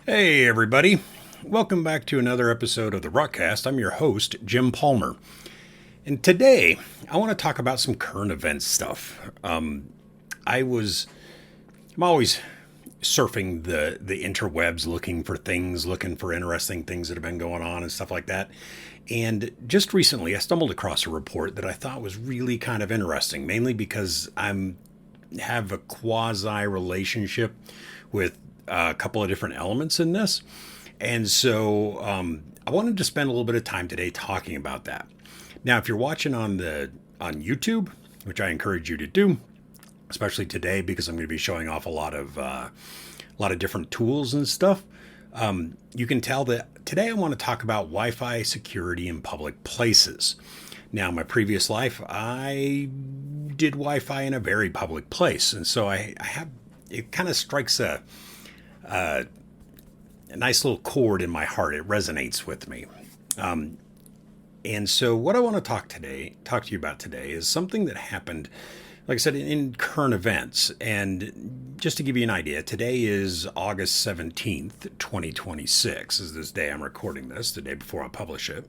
Hey, everybody. Welcome back to another episode of the RUCKCast. I'm your host, Jim Palmer. And today, I want to talk about some current events stuff. I'm always surfing the interwebs looking for interesting things that have been going on and stuff like that. And just recently, I stumbled across a report that I thought was really kind of interesting, mainly because have a quasi relationship with a couple of different elements in this. And so I wanted to spend a little bit of time today talking about that. Now, if you're watching on YouTube, which I encourage you to do, especially today because I'm going to be showing off a lot of different tools and stuff. You can tell that today I want to talk about Wi-Fi security in public places. Now, in my previous life, I did Wi-Fi in a very public place, and so I have it kind of strikes a nice little chord in my heart. It resonates with me. And so what I want to talk to you about today is something that happened, like I said, in current events. And just to give you an idea, today is August 17th, 2026 is this day I'm recording this, the day before I publish it.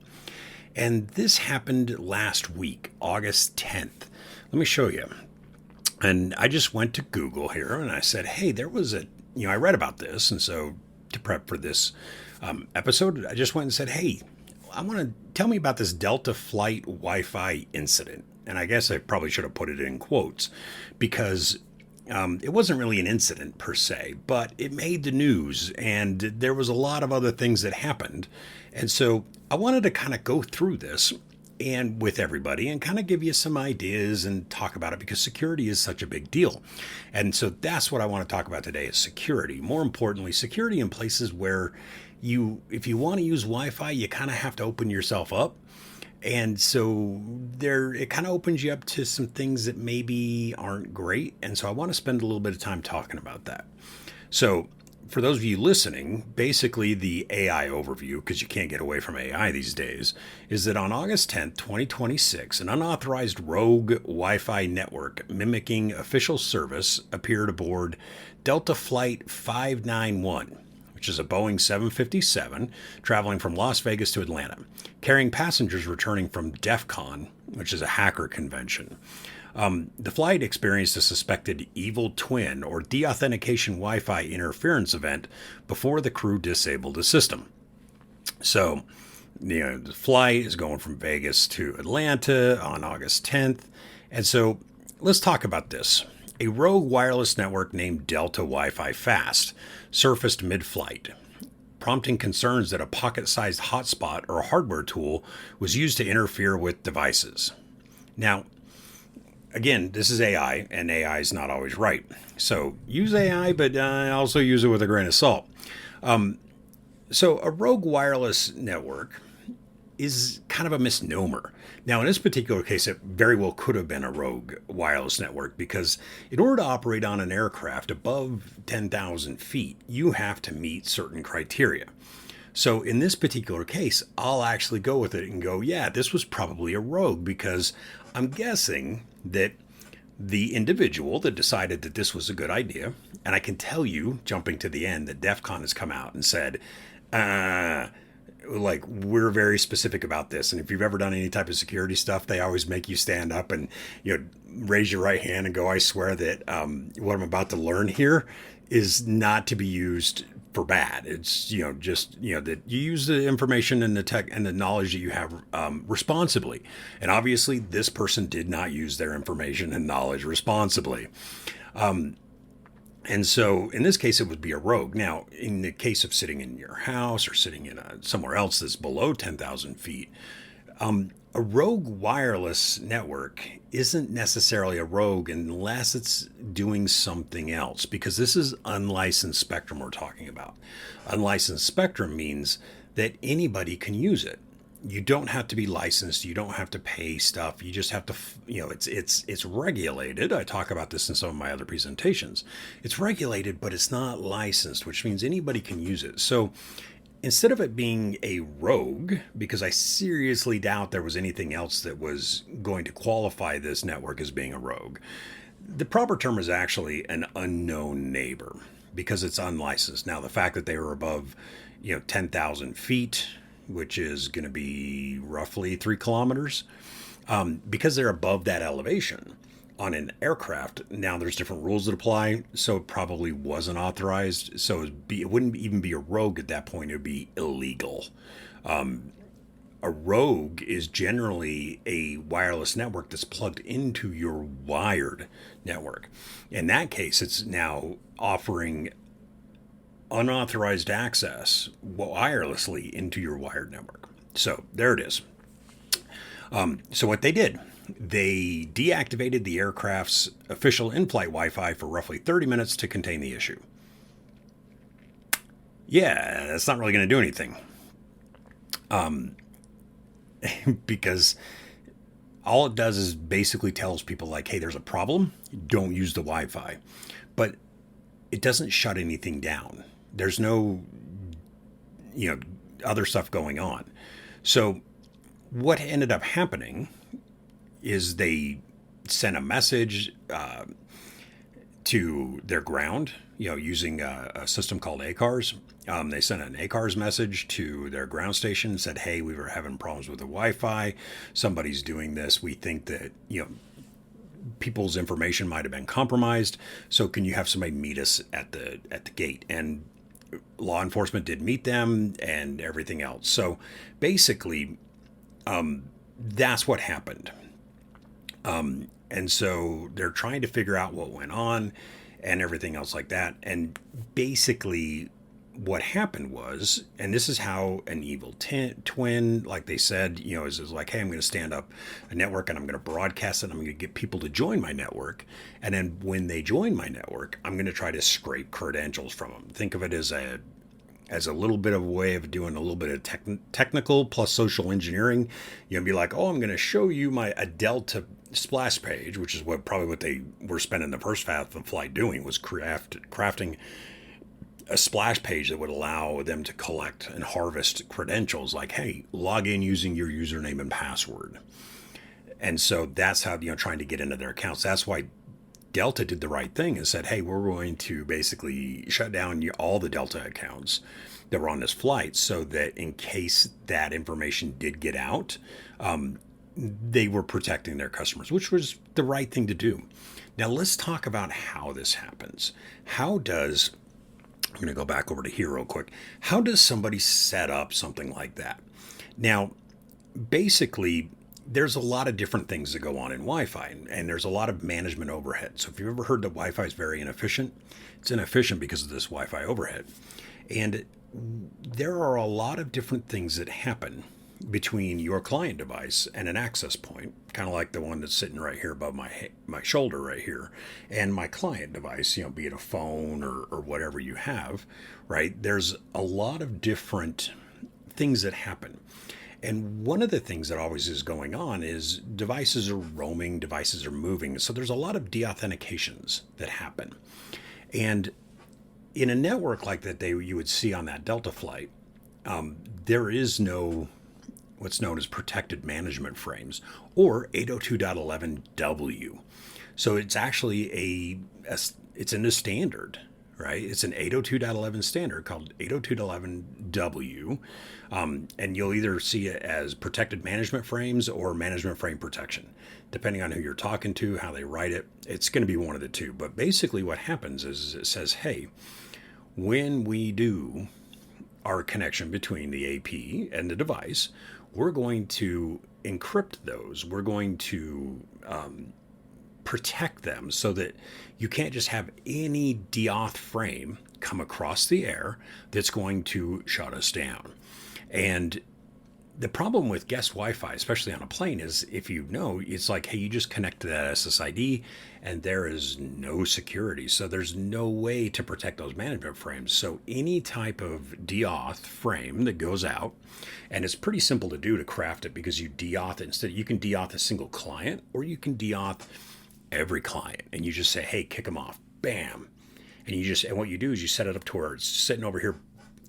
And this happened last week, August 10th. Let me show you. And I just went to Google here and I said, hey, I read about this. And so to prep for this episode, I just went and said, hey, tell me about this Delta flight Wi-Fi incident. And I guess I probably should have put it in quotes because it wasn't really an incident per se, but it made the news and there was a lot of other things that happened. And so I wanted to kind of go through this and with everybody and kind of give you some ideas and talk about it because security is such a big deal. And so that's what I want to talk about today is security. More importantly, security in places where if you want to use Wi-Fi, you kind of have to open yourself up. And so it kind of opens you up to some things that maybe aren't great. And so I want to spend a little bit of time talking about that. So for those of you listening, basically the AI overview, because you can't get away from AI these days, is that on August 10th, 2026, an unauthorized rogue Wi-Fi network mimicking official service appeared aboard Delta Flight 591, which is a Boeing 757 traveling from Las Vegas to Atlanta, carrying passengers returning from DEF CON, which is a hacker convention. The flight experienced a suspected evil twin or deauthentication Wi-Fi interference event before the crew disabled the system. So, the flight is going from Vegas to Atlanta on August 10th. And so let's talk about this. A rogue wireless network named Delta Wi-Fi Fast surfaced mid-flight, prompting concerns that a pocket-sized hotspot or hardware tool was used to interfere with devices. Now, again, this is AI, and AI is not always right. So use AI, but also use it with a grain of salt. So a rogue wireless network is kind of a misnomer. Now, in this particular case, it very well could have been a rogue wireless network because in order to operate on an aircraft above 10,000 feet, you have to meet certain criteria. So in this particular case, I'll actually go with it and go, yeah, this was probably a rogue because I'm guessing that the individual that decided that this was a good idea, and I can tell you, jumping to the end, that DEF CON has come out and said, we're very specific about this. And if you've ever done any type of security stuff, they always make you stand up and raise your right hand and go, I swear that what I'm about to learn here is not to be used for bad. It's that you use the information and the tech and the knowledge that you have responsibly. And obviously this person did not use their information and knowledge responsibly. And so in this case, it would be a rogue. Now, in the case of sitting in your house or sitting in somewhere else that's below 10,000 feet, a rogue wireless network isn't necessarily a rogue unless it's doing something else, because this is unlicensed spectrum we're talking about. Unlicensed spectrum means that anybody can use it. You don't have to be licensed. You don't have to pay stuff. You just have to, it's regulated. I talk about this in some of my other presentations. It's regulated, but it's not licensed, which means anybody can use it. So instead of it being a rogue, because I seriously doubt there was anything else that was going to qualify this network as being a rogue, the proper term is actually an unknown neighbor. because it's unlicensed. Now, the fact that they were above, 10,000 feet, which is going to be roughly 3 kilometers, because they're above that elevation on an aircraft, now there's different rules that apply, so it probably wasn't authorized. So it wouldn't even be a rogue at that point. It would be illegal. A rogue is generally a wireless network that's plugged into your wired network. In that case, it's now offering unauthorized access wirelessly into your wired network. So there it is. So what they did, they deactivated the aircraft's official in-flight Wi-Fi for roughly 30 minutes to contain the issue. Yeah, that's not really going to do anything. Because all it does is basically tells people like, hey, there's a problem. Don't use the Wi-Fi. But it doesn't shut anything down. There's no, other stuff going on. So what ended up happening is they sent a message to their ground, using a system called ACARS. They sent an ACARS message to their ground station, said, hey, we were having problems with the Wi-Fi. Somebody's doing this. We think that, people's information might have been compromised. So can you have somebody meet us at the gate? And law enforcement did meet them and everything else. So basically, that's what happened. And so they're trying to figure out what went on and everything else like that. And basically what happened was, and this is how an evil twin, like they said, is like, hey, I'm going to stand up a network and I'm going to broadcast it. I'm going to get people to join my network. And then when they join my network, I'm going to try to scrape credentials from them. Think of it as a little bit of a way of doing a little bit of technical plus social engineering. Be like, oh, I'm going to show you a Delta splash page, which is what they were spending the first half of the flight doing, was crafting a splash page that would allow them to collect and harvest credentials like, hey, log in using your username and password. And so that's how, trying to get into their accounts. That's why Delta did the right thing and said, hey, we're going to basically shut down all the Delta accounts that were on this flight so that in case that information did get out, they were protecting their customers, which was the right thing to do. Now, let's talk about how this happens. I'm going to go back over to here real quick. How does somebody set up something like that? Now, basically, there's a lot of different things that go on in Wi-Fi, and there's a lot of management overhead. So if you've ever heard that Wi-Fi is very inefficient, it's inefficient because of this Wi-Fi overhead. And there are a lot of different things that happen between your client device and an access point, kind of like the one that's sitting right here above my shoulder right here, and my client device, be it a phone or whatever you have, right? There's a lot of different things that happen. And one of the things that always is going on is devices are roaming, devices are moving. So there's a lot of deauthentications that happen. And in a network like that you would see on that Delta flight, there is no what's known as protected management frames, or 802.11w. So it's actually it's in a standard, right? It's an 802.11 standard called 802.11w. And you'll either see it as protected management frames or management frame protection. Depending on who you're talking to, how they write it, it's going to be one of the two. But basically what happens is it says, hey, when we do our connection between the AP and the device, we're going to encrypt those. We're going to protect them so that you can't just have any deauth frame come across the air that's going to shut us down. And the problem with guest Wi-Fi, especially on a plane, is it's like, hey, you just connect to that SSID and there is no security. So there's no way to protect those management frames. So any type of deauth frame that goes out, and it's pretty simple to do to craft it, because you deauth it. Instead, you can deauth a single client, or you can deauth every client, and you just say, hey, kick them off, bam. And what you do is you set it up to where it's sitting over here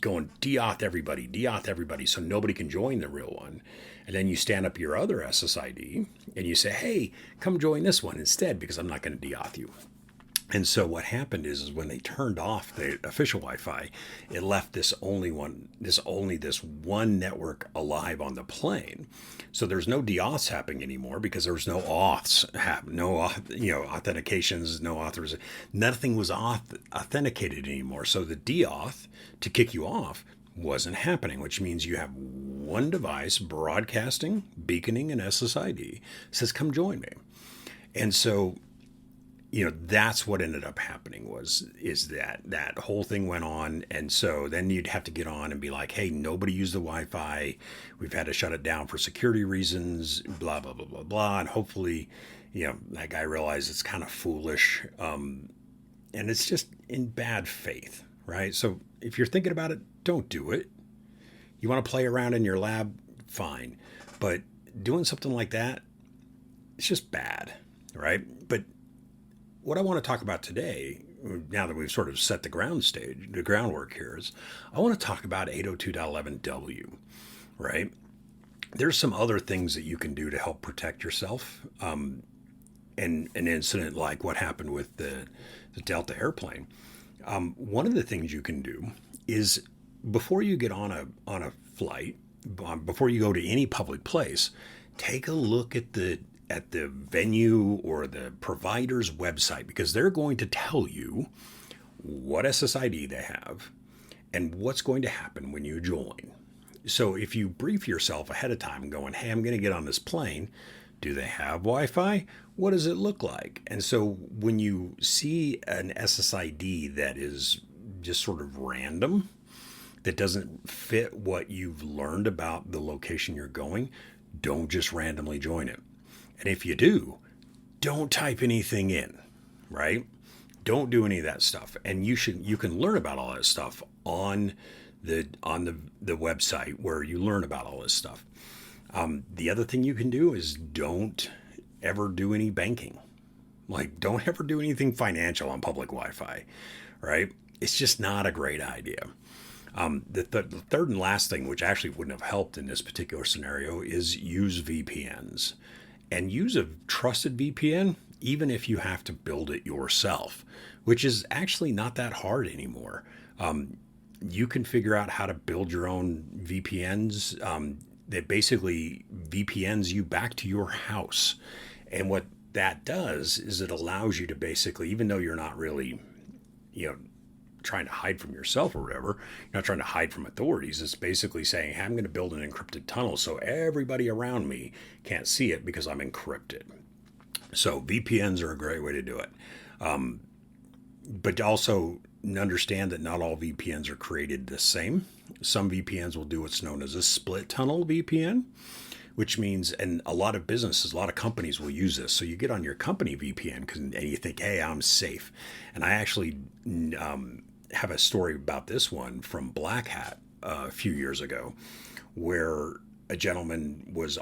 going deauth everybody, so nobody can join the real one. And then you stand up your other SSID and you say, hey, come join this one instead, because I'm not going to deauth you. And so what happened is when they turned off the official Wi-Fi, it left this one network alive on the plane. So there's no deauths happening anymore because there was no auths, authentications, no authors, nothing was authenticated anymore. So the deauth to kick you off wasn't happening, which means you have one device broadcasting, beaconing, and SSID says, "Come join me." And so that's what ended up happening is that whole thing went on. And so then you'd have to get on and be like, hey, nobody used the Wi-Fi, we've had to shut it down for security reasons, blah blah blah blah blah. And hopefully that guy realized it's kind of foolish, and it's just in bad faith, right? So if you're thinking about it, don't do it. You want to play around in your lab, fine, but doing something like that, it's just bad, right? But what I want to talk about today, now that we've sort of set the groundwork here, is I want to talk about 802.11w, right? There's some other things that you can do to help protect yourself. In an incident like what happened with the Delta airplane. One of the things you can do is before you get on a flight, before you go to any public place, take a look at the venue or the provider's website, because they're going to tell you what SSID they have and what's going to happen when you join. So if you brief yourself ahead of time going, hey, I'm going to get on this plane, do they have Wi-Fi? What does it look like? And so when you see an SSID that is just sort of random, that doesn't fit what you've learned about the location you're going, don't just randomly join it. And if you do, don't type anything in, right? Don't do any of that stuff. And you can learn about all that stuff on the website where you learn about all this stuff. The other thing you can do is don't ever do any banking. Like, don't ever do anything financial on public Wi-Fi, right? It's just not a great idea. The third and last thing, which actually wouldn't have helped in this particular scenario, is use VPNs. And use a trusted VPN, even if you have to build it yourself, which is actually not that hard anymore. You can figure out how to build your own VPNs that basically VPNs you back to your house. And what that does is it allows you to basically, even though you're not really, trying to hide from yourself or whatever, you're not trying to hide from authorities. It's basically saying, hey, I'm going to build an encrypted tunnel so everybody around me can't see it because I'm encrypted. So VPNs are a great way to do it. But also understand that not all VPNs are created the same. Some VPNs will do what's known as a split tunnel VPN, which means, and a lot of businesses, a lot of companies will use this. So you get on your company VPN and you think, hey, I'm safe. And I actually have a story about this one from Black Hat a few years ago, where a gentleman was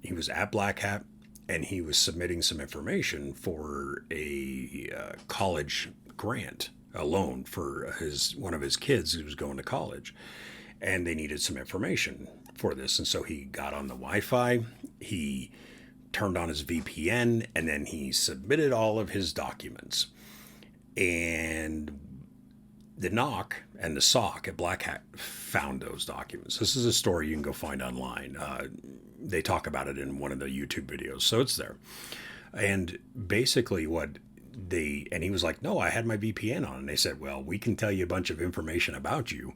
he was at Black Hat and he was submitting some information for a college grant, a loan for one of his kids who was going to college, and they needed some information for this. And so he got on the Wi-Fi, he turned on his VPN, and then he submitted all of his documents. And the NOC and the SOC at Black Hat found those documents. This is a story you can go find online. They talk about it in one of the YouTube videos, so it's there. And basically and he was like, no, I had my VPN on. And they said, well, we can tell you a bunch of information about you.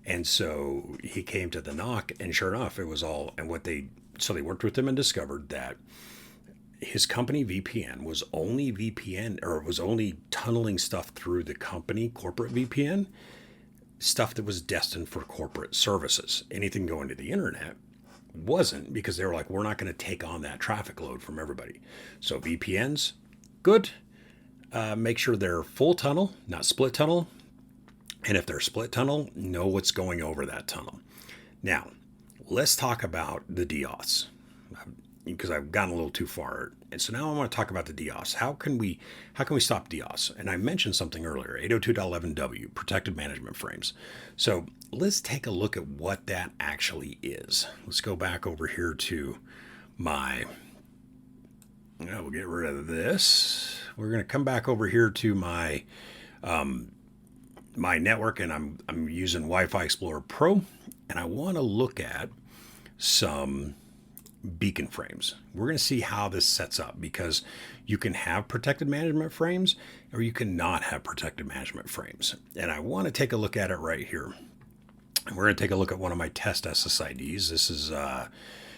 And so he came to the NOC, and sure enough, it was all, so they worked with him and discovered that his company VPN was only tunneling stuff through the company corporate VPN, stuff that was destined for corporate services. Anything going to the internet wasn't, because they were like, we're not going to take on that traffic load from everybody. So VPNs, good. Make sure they're full tunnel, not split tunnel. And if they're split tunnel, know what's going over that tunnel. Now, let's talk about the deauths, because I've gotten a little too far. And so now I want to talk about the deauths. How can we stop deauths? And I mentioned something earlier, 802.11w, protected management frames. So let's take a look at what that actually is. Let's go back over here to my We'll get rid of this. We're going to come back over here to my my network, and I'm using Wi-Fi Explorer Pro, and I want to look at some beacon frames. We're going to see how this sets up, because you can have protected management frames or you cannot have protected management frames. And I want to take a look at it right here. We're going to take a look at one of my test SSIDs. This is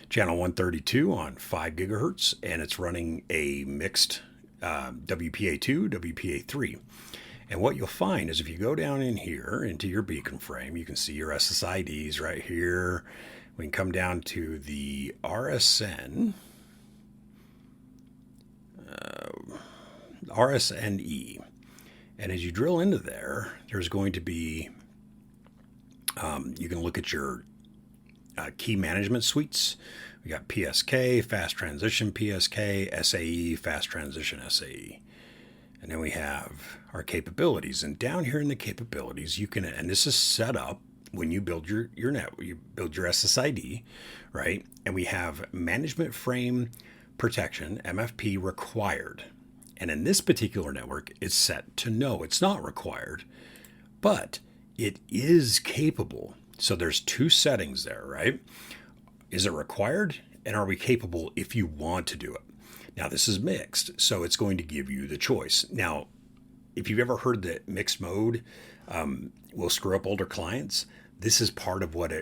channel 132 on 5 gigahertz, and it's running a mixed WPA2, WPA3. And what you'll find is if you go down in here into your beacon frame, you can see your SSIDs right here. We can come down to the RSN, RSNE. And as you drill into there, there's going to be, you can look at your key management suites. We got PSK, fast transition PSK, SAE, fast transition SAE. And then we have our capabilities. And down here in the capabilities, you can, and this is set up when you build your network, you build your SSID, right? And we have management frame protection, MFP required. And in this particular network, it's set to no, it's not required, but it is capable. So there's two settings there, right? Is it required? And are we capable if you want to do it? Now, this is mixed, so it's going to give you the choice. Now, if you've ever heard that mixed mode will screw up older clients, this is part of what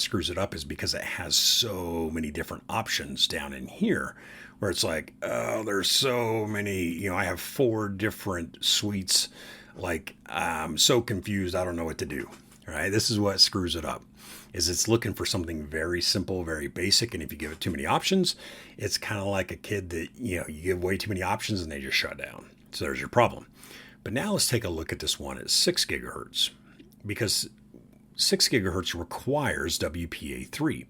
screws it up, is because it has so many different options down in here, where it's like, oh, there's so many, I have 4 different suites. Like, I'm so confused, I don't know what to do. Right? This is what screws it up, is it's looking for something very simple, very basic. And if you give it too many options, it's kind of like a kid that, you give way too many options and they just shut down. So there's your problem. But now let's take a look at this one at 6 gigahertz, because 6 gigahertz requires WPA3.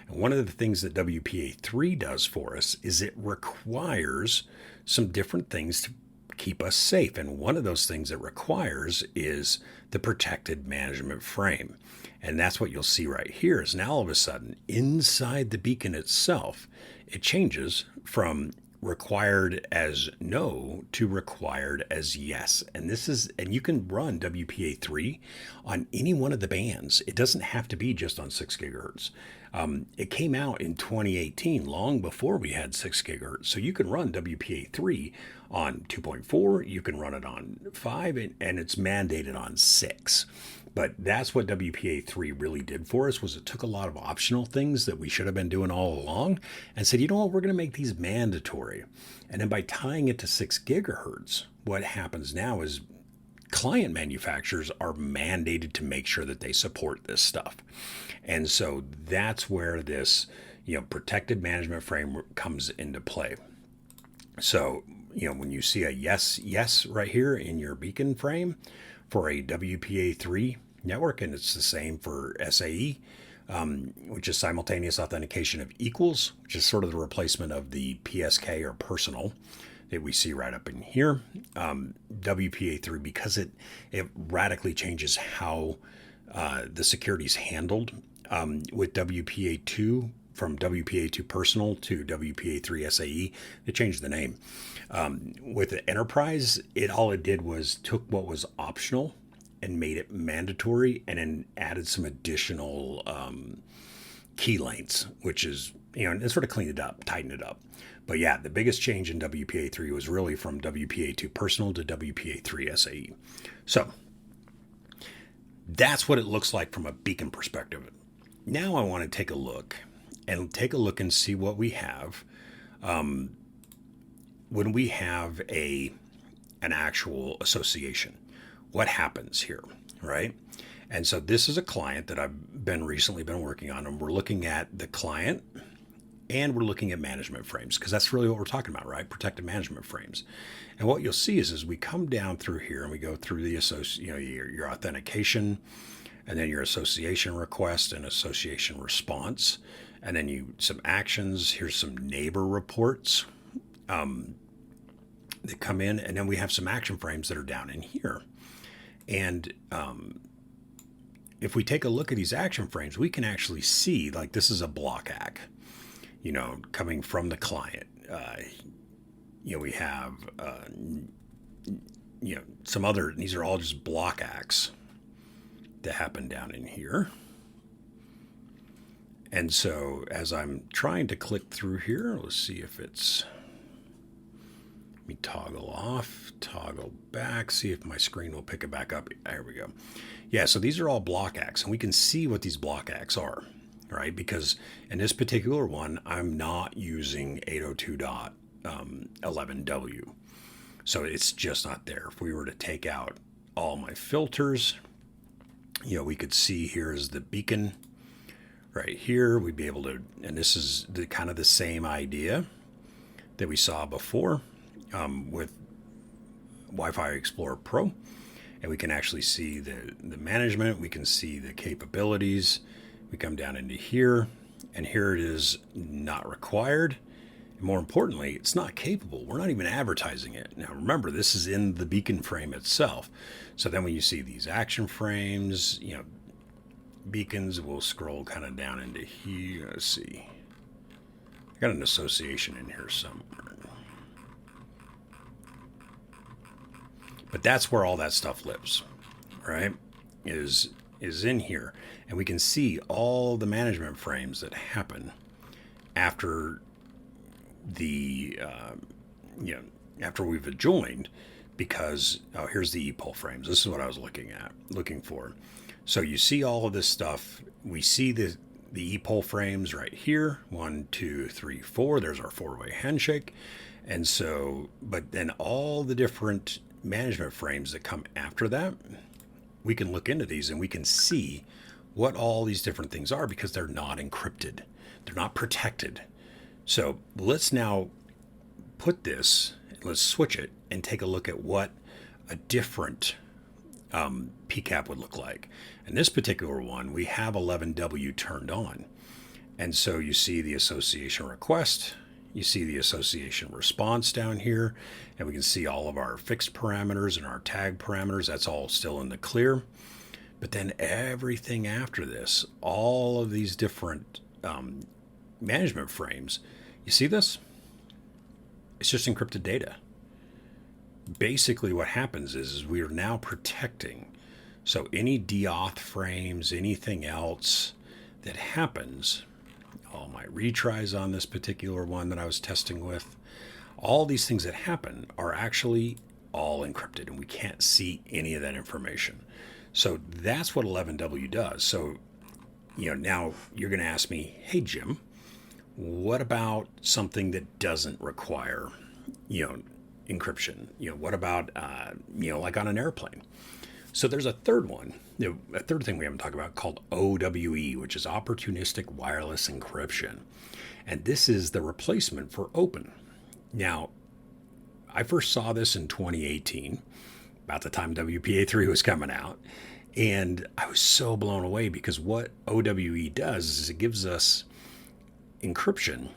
And one of the things that WPA3 does for us is it requires some different things to keep us safe. And one of those things it requires is the protected management frame. And that's what you'll see right here, is now all of a sudden inside the beacon itself, it changes from required as no to required as yes. And you can run WPA3 on any one of the bands. It doesn't have to be just on 6 gigahertz. It came out in 2018, long before we had 6 gigahertz. So you can run WPA3 on 2.4, you can run it on 5, and it's mandated on 6. But that's what WPA3 really did for us, was it took a lot of optional things that we should have been doing all along and said, you know what, we're going to make these mandatory. And then by tying it to 6 gigahertz, what happens now is client manufacturers are mandated to make sure that they support this stuff. And so that's where this, protected management framework comes into play. So, when you see a yes right here in your beacon frame for a WPA3 network, and it's the same for SAE, which is simultaneous authentication of equals, which is sort of the replacement of the PSK or personal that we see right up in here. WPA3, because it radically changes how the security is handled. With WPA2, from WPA2 personal to WPA3 SAE, they changed the name. With the enterprise, all it did was took what was optional and made it mandatory, and then added some additional key lengths, which is, and sort of cleaned it up, tightened it up. But yeah, the biggest change in WPA3 was really from WPA2 personal to WPA3 SAE. So that's what it looks like from a beacon perspective. Now I want to take a look and see what we have when we have an actual association. What happens here, right? And so this is a client that I've recently been working on, and we're looking at the client and we're looking at management frames, because that's really what we're talking about, right? Protected management frames. And what you'll see is we come down through here and we go through the your authentication, and then your association request and association response, and then some actions. Here's some neighbor reports that come in, and then we have some action frames that are down in here. And if we take a look at these action frames, we can actually see, like, this is a block hack, coming from the client. we have, some other, these are all just block acts that happen down in here. And so as I'm trying to click through here, let's see if it's, let me toggle off, toggle back, see if my screen will pick it back up. There we go. Yeah, so these are all block acts, and we can see what these block acts are, right? Because in this particular one, I'm not using 802.11w. So it's just not there. If we were to take out all my filters, we could see here is the beacon right here. We'd be able to, and this is the kind of the same idea that we saw before with Wi-Fi Explorer Pro. And we can actually see the management. We can see the capabilities. We come down into here, and here it is, not required. And more importantly, it's not capable. We're not even advertising it. Now remember, this is in the beacon frame itself. So then when you see these action frames, beacons, we'll scroll kind of down into here. Let's see. I got an association in here somewhere. But that's where all that stuff lives, right? Is in here. And we can see all the management frames that happen after the, after we've adjoined, because, here's the ePOL frames. This is what I was looking for. So you see all of this stuff. We see the ePOL frames right here. 1, 2, 3, 4. There's our 4-way handshake. And so, but then all the different management frames that come after that, we can look into these and we can see what all these different things are because they're not encrypted. They're not protected. So let's now put this, let's switch it and take a look at what a different PCAP would look like. In this particular one, we have 11W turned on. And so you see the association request, you see the association response down here, and we can see all of our fixed parameters and our tag parameters. That's all still in the clear. But then everything after this, all of these different management frames, you see this? It's just encrypted data. Basically what happens is we are now protecting. So any deauth frames, anything else that happens, all my retries on this particular one that I was testing with, all these things that happen are actually all encrypted and we can't see any of that information. So that's what 11W does. So, now you're going to ask me, hey, Jim, what about something that doesn't require, encryption? What about, like on an airplane? So there's a third one, a third thing we haven't talked about called OWE, which is Opportunistic Wireless Encryption. And this is the replacement for Open. Now, I first saw this in 2018, about the time WPA3 was coming out. And I was so blown away because what OWE does is it gives us encryption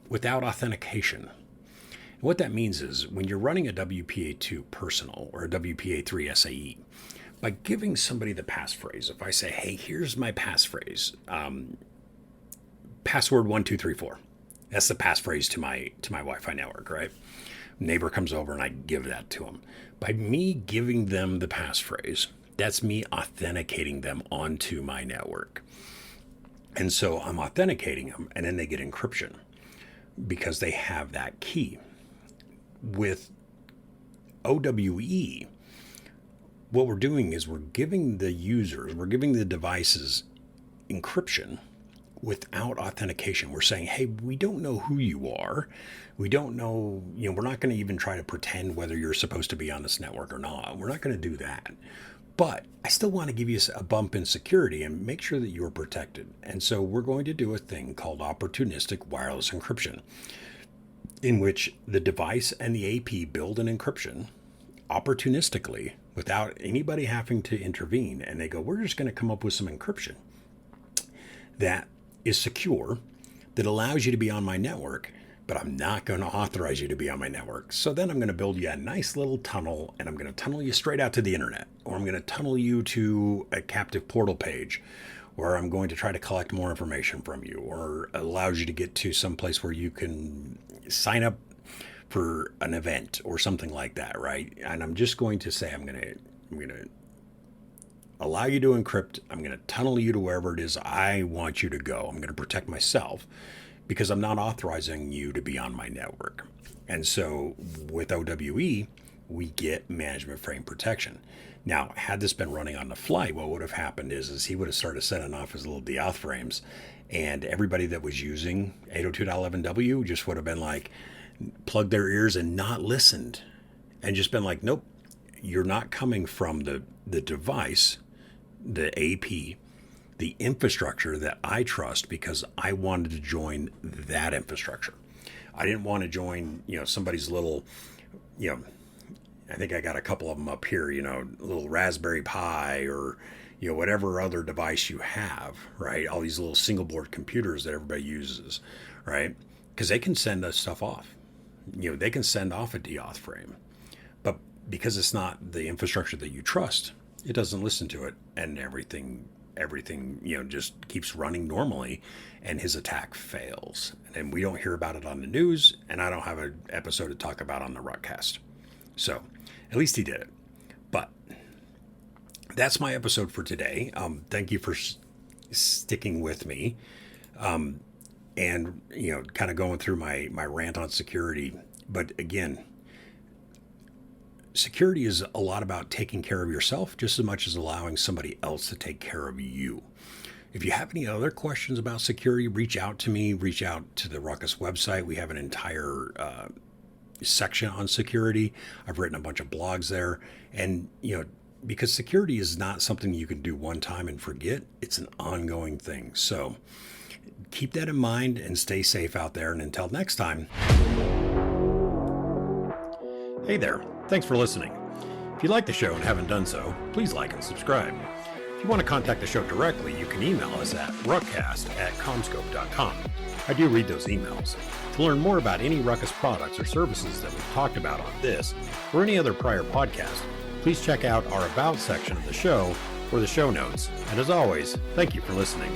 without authentication. And what that means is when you're running a WPA2 personal or a WPA3 SAE, by giving somebody the passphrase, if I say, hey, here's my passphrase, password 1234. That's the passphrase to my Wi-Fi network, right? Neighbor comes over and I give that to them. By me giving them the passphrase, that's me authenticating them onto my network. And so I'm authenticating them and then they get encryption because they have that key. With OWE, what we're doing is we're giving the users, we're giving the devices encryption without authentication. We're saying, hey, we don't know who you are. We don't know, we're not going to even try to pretend whether you're supposed to be on this network or not. We're not going to do that. But I still want to give you a bump in security and make sure that you're protected. And so we're going to do a thing called Opportunistic Wireless Encryption, in which the device and the AP build an encryption opportunistically without anybody having to intervene. And they go, we're just going to come up with some encryption that is secure, that allows you to be on my network, but I'm not going to authorize you to be on my network. So then I'm going to build you a nice little tunnel, and I'm going to tunnel you straight out to the internet, or I'm going to tunnel you to a captive portal page, or I'm going to try to collect more information from you, or allows you to get to some place where you can sign up for an event or something like that, right? And I'm just going to say I'm going to allow you to encrypt. I'm going to tunnel you to wherever it is I want you to go. I'm going to protect myself because I'm not authorizing you to be on my network. And so with OWE, we get management frame protection. Now, had this been running on the fly, what would have happened is he would have started setting off his little deauth frames, and everybody that was using 802.11w just would have been like, plugged their ears and not listened, and just been like, nope, you're not coming from the device, the AP, the infrastructure that I trust, because I wanted to join that infrastructure. I didn't want to join, somebody's little, I think I got a couple of them up here, little Raspberry Pi or, whatever other device you have, right? All these little single board computers that everybody uses, right? Because they can send us stuff off. They can send off a deauth frame, but because it's not the infrastructure that you trust, it doesn't listen to it, and everything, just keeps running normally, and his attack fails. And we don't hear about it on the news, and I don't have an episode to talk about on the RUCKCast. So at least he did it. But that's my episode for today. Thank you for sticking with me. And, kind of going through my rant on security. But again, security is a lot about taking care of yourself just as much as allowing somebody else to take care of you. If you have any other questions about security, reach out to me, reach out to the Ruckus website. We have an entire section on security. I've written a bunch of blogs there. And, because security is not something you can do one time and forget, it's an ongoing thing. So keep that in mind and stay safe out there. And until next time. Hey there. Thanks for listening. If you like the show and haven't done so, please like and subscribe. If you want to contact the show directly, you can email us at ruckcast@comscope.com. I do read those emails. To learn more about any Ruckus products or services that we've talked about on this or any other prior podcast, please check out our About section of the show or the show notes. And as always, thank you for listening.